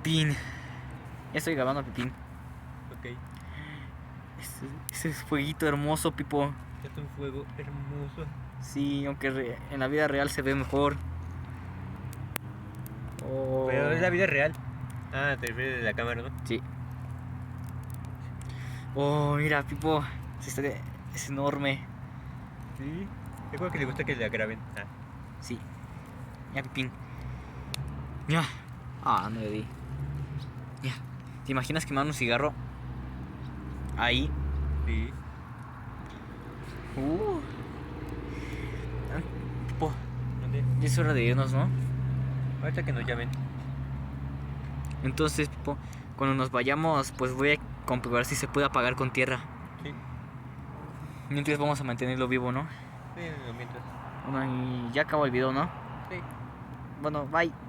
Pipín. Ya estoy grabando, Pipín. Ok, Ese fueguito hermoso, Pipo. es un fuego hermoso. Sí, aunque en la vida real se ve mejor. Oh. Pero es la vida real. Ah, te refieres de la cámara, ¿no? Sí. Oh, mira, Pipo. Es enorme. Sí. Recuerdo que le gusta que la graben. Ah, Sí. Ya, Pipín. Ya. Ah, no le di. Ya. ¿Te imaginas quemar un cigarro? Ahí. sí. Ah, Pipo, ¿Dónde? ya es hora de irnos, ¿no? Ahorita que nos llamen. Entonces, Pipo, cuando nos vayamos, pues voy a comprobar si se puede apagar con tierra. Sí. Mientras vamos a mantenerlo vivo, ¿no? Sí, mientras. Bueno, y ya acabó el video, ¿no? Sí. Bueno, bye.